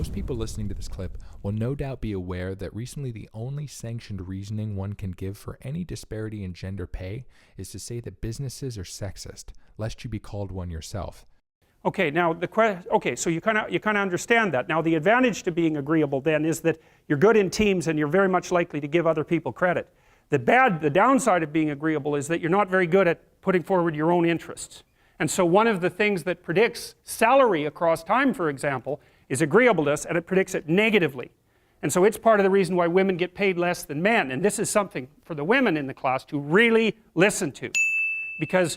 Most people listening to this clip will no doubt be aware that recently the only sanctioned reasoning one can give for any disparity in gender pay is to say that businesses are sexist, lest you be called one yourself. Okay, now so you kind of understand that. Now the advantage to being agreeable then is that you're good in teams and you're very much likely to give other people credit. The downside of being agreeable is that you're not very good at putting forward your own interests. And so one of the things that predicts salary across time, for example, is agreeableness, and it predicts it negatively. And so it's part of the reason why women get paid less than men. And this is something for the women in the class to really listen to, because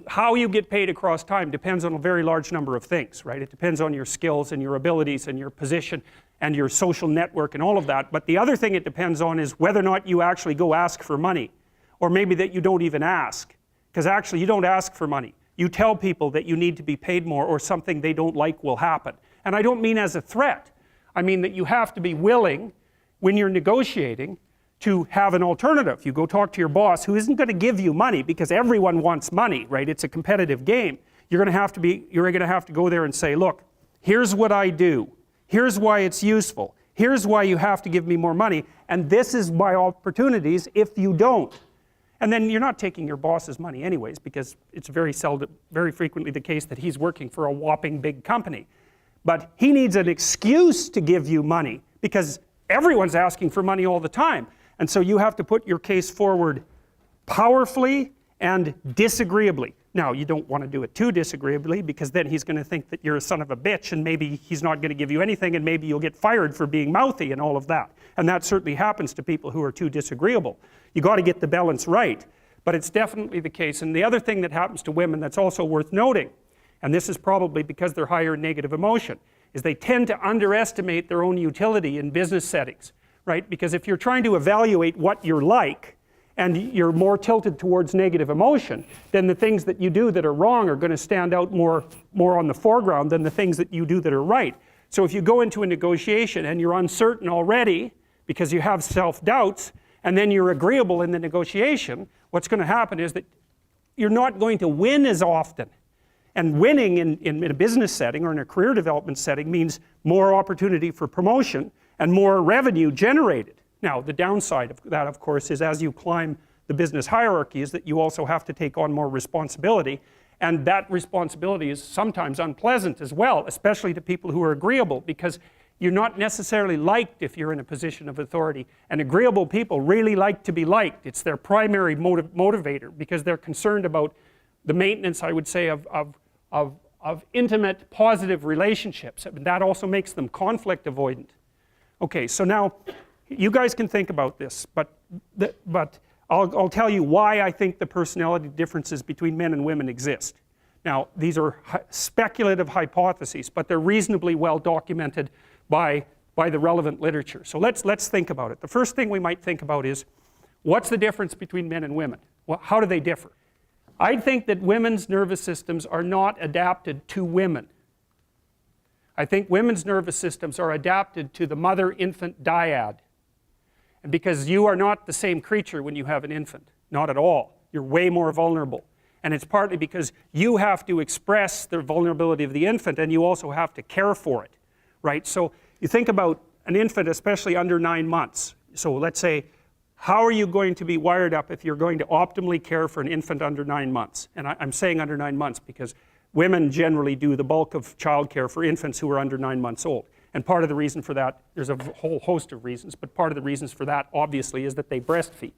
how you get paid across time depends on a very large number of things, right? It depends on your skills and your abilities and your position and your social network and all of that. But the other thing it depends on is whether or not you actually go ask for money, or maybe that you don't even ask, because actually you don't ask for money. You tell people that you need to be paid more or something they don't like will happen. And I don't mean as a threat. I mean that you have to be willing, when you're negotiating, to have an alternative. You go talk to your boss, who isn't going to give you money, because everyone wants money, right? It's a competitive game. You're going to have to go there and say, look, here's what I do. Here's why it's useful. Here's why you have to give me more money. And this is my opportunities if you don't. And then you're not taking your boss's money anyways, because it's very frequently the case that he's working for a whopping big company. But he needs an excuse to give you money, because everyone's asking for money all the time. And so you have to put your case forward powerfully and disagreeably. Now, you don't want to do it too disagreeably, because then he's going to think that you're a son of a bitch, and maybe he's not going to give you anything, and maybe you'll get fired for being mouthy and all of that. And that certainly happens to people who are too disagreeable. You got to get the balance right, but it's definitely the case. And the other thing that happens to women that's also worth noting, and this is probably because they're higher in negative emotion, is they tend to underestimate their own utility in business settings, right? Because if you're trying to evaluate what you're like, and you're more tilted towards negative emotion, then the things that you do that are wrong are going to stand out more on the foreground than the things that you do that are right. So if you go into a negotiation and you're uncertain already because you have self-doubts, and then you're agreeable in the negotiation, what's going to happen is that you're not going to win as often. And winning in a business setting or in a career development setting means more opportunity for promotion and more revenue generated. Now, the downside of that, of course, is as you climb the business hierarchy is that you also have to take on more responsibility, and that responsibility is sometimes unpleasant as well, especially to people who are agreeable, because you're not necessarily liked if you're in a position of authority. And agreeable people really like to be liked. It's their primary motivator, because they're concerned about the maintenance, I would say, of intimate, positive relationships. And that also makes them conflict avoidant. Okay, so now you guys can think about this, but I'll tell you why I think the personality differences between men and women exist. Now, these are speculative hypotheses, but they're reasonably well documented by the relevant literature. So let's think about it. The first thing we might think about is, what's the difference between men and women? Well, how do they differ? I think that women's nervous systems are not adapted to women. I think women's nervous systems are adapted to the mother-infant dyad. And because you are not the same creature when you have an infant, not at all. You're way more vulnerable. And it's partly because you have to express the vulnerability of the infant, and you also have to care for it, right? So you think about an infant, especially under 9 months. So let's say, how are you going to be wired up if you're going to optimally care for an infant under 9 months? And I'm saying under 9 months because women generally do the bulk of childcare for infants who are under 9 months old. And part of the reason for that, there's a whole host of reasons, but part of the reasons for that, obviously, is that they breastfeed.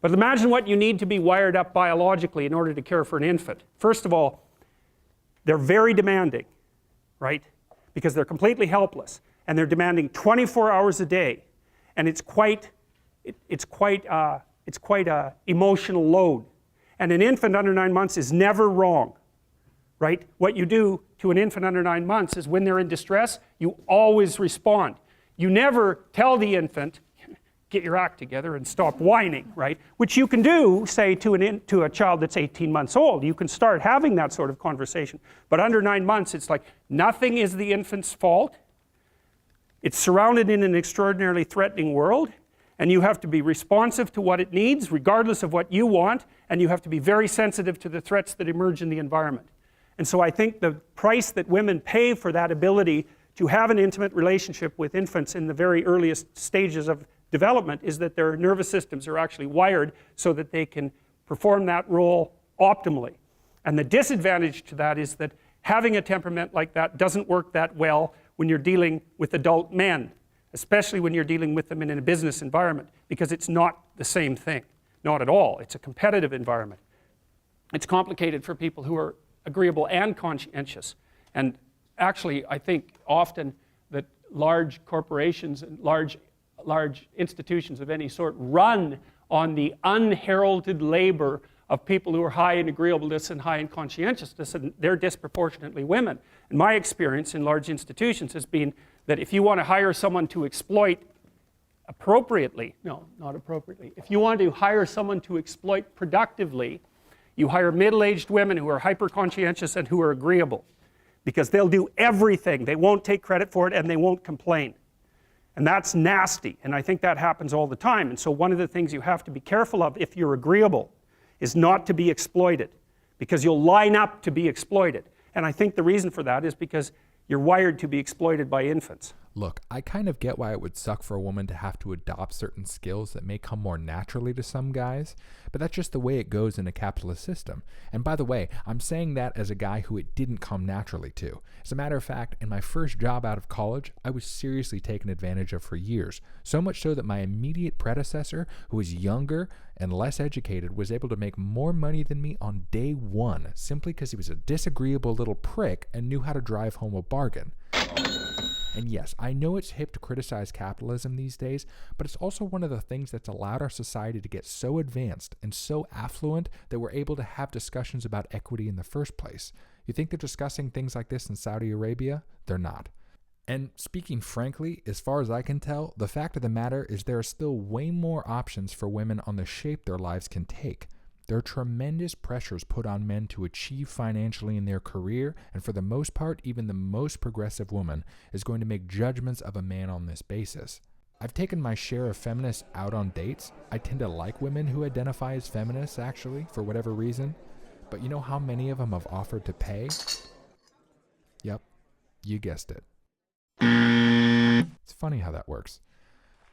But imagine what you need to be wired up biologically in order to care for an infant. First of all, they're very demanding, right? Because they're completely helpless, and they're demanding 24 hours a day, and it's quite a emotional load. And an infant under 9 months is never wrong. Right? What you do to an infant under 9 months is when they're in distress, you always respond. You never tell the infant, get your act together and stop whining, right? Which you can do, say, to a child that's 18 months old. You can start having that sort of conversation. But under 9 months, it's like nothing is the infant's fault. It's surrounded in an extraordinarily threatening world, and you have to be responsive to what it needs, regardless of what you want, and you have to be very sensitive to the threats that emerge in the environment. And so I think the price that women pay for that ability to have an intimate relationship with infants in the very earliest stages of development is that their nervous systems are actually wired so that they can perform that role optimally. And the disadvantage to that is that having a temperament like that doesn't work that well when you're dealing with adult men, especially when you're dealing with them in a business environment, because it's not the same thing. Not at all. It's a competitive environment. It's complicated for people who are agreeable and conscientious. And actually, I think often that large corporations and large institutions of any sort run on the unheralded labor of people who are high in agreeableness and high in conscientiousness, and they're disproportionately women. And my experience in large institutions has been that if you want to hire someone to exploit appropriately, no, not appropriately, if you want to hire someone to exploit productively, you hire middle-aged women who are hyper-conscientious and who are agreeable, because they'll do everything. They won't take credit for it and they won't complain. And that's nasty, and I think that happens all the time. And so one of the things you have to be careful of if you're agreeable is not to be exploited, because you'll line up to be exploited. And I think the reason for that is because you're wired to be exploited by infants. Look, I kind of get why it would suck for a woman to have to adopt certain skills that may come more naturally to some guys, but that's just the way it goes in a capitalist system. And by the way, I'm saying that as a guy who it didn't come naturally to. As a matter of fact, in my first job out of college, I was seriously taken advantage of for years, so much so that my immediate predecessor, who was younger and less educated, was able to make more money than me on day one, simply because he was a disagreeable little prick and knew how to drive home a bargain. And yes, I know it's hip to criticize capitalism these days, but it's also one of the things that's allowed our society to get so advanced and so affluent that we're able to have discussions about equity in the first place. You think they're discussing things like this in Saudi Arabia? They're not. And speaking frankly, as far as I can tell, the fact of the matter is there are still way more options for women on the shape their lives can take. There are tremendous pressures put on men to achieve financially in their career, and for the most part, even the most progressive woman is going to make judgments of a man on this basis. I've taken my share of feminists out on dates. I tend to like women who identify as feminists, actually, for whatever reason. But you know how many of them have offered to pay? Yep, you guessed it. It's funny how that works.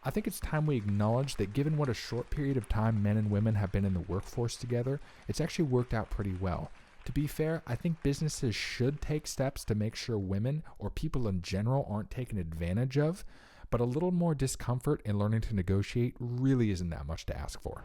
I think it's time we acknowledge that given what a short period of time men and women have been in the workforce together, it's actually worked out pretty well. To be fair, I think businesses should take steps to make sure women, or people in general, aren't taken advantage of, but a little more discomfort in learning to negotiate really isn't that much to ask for.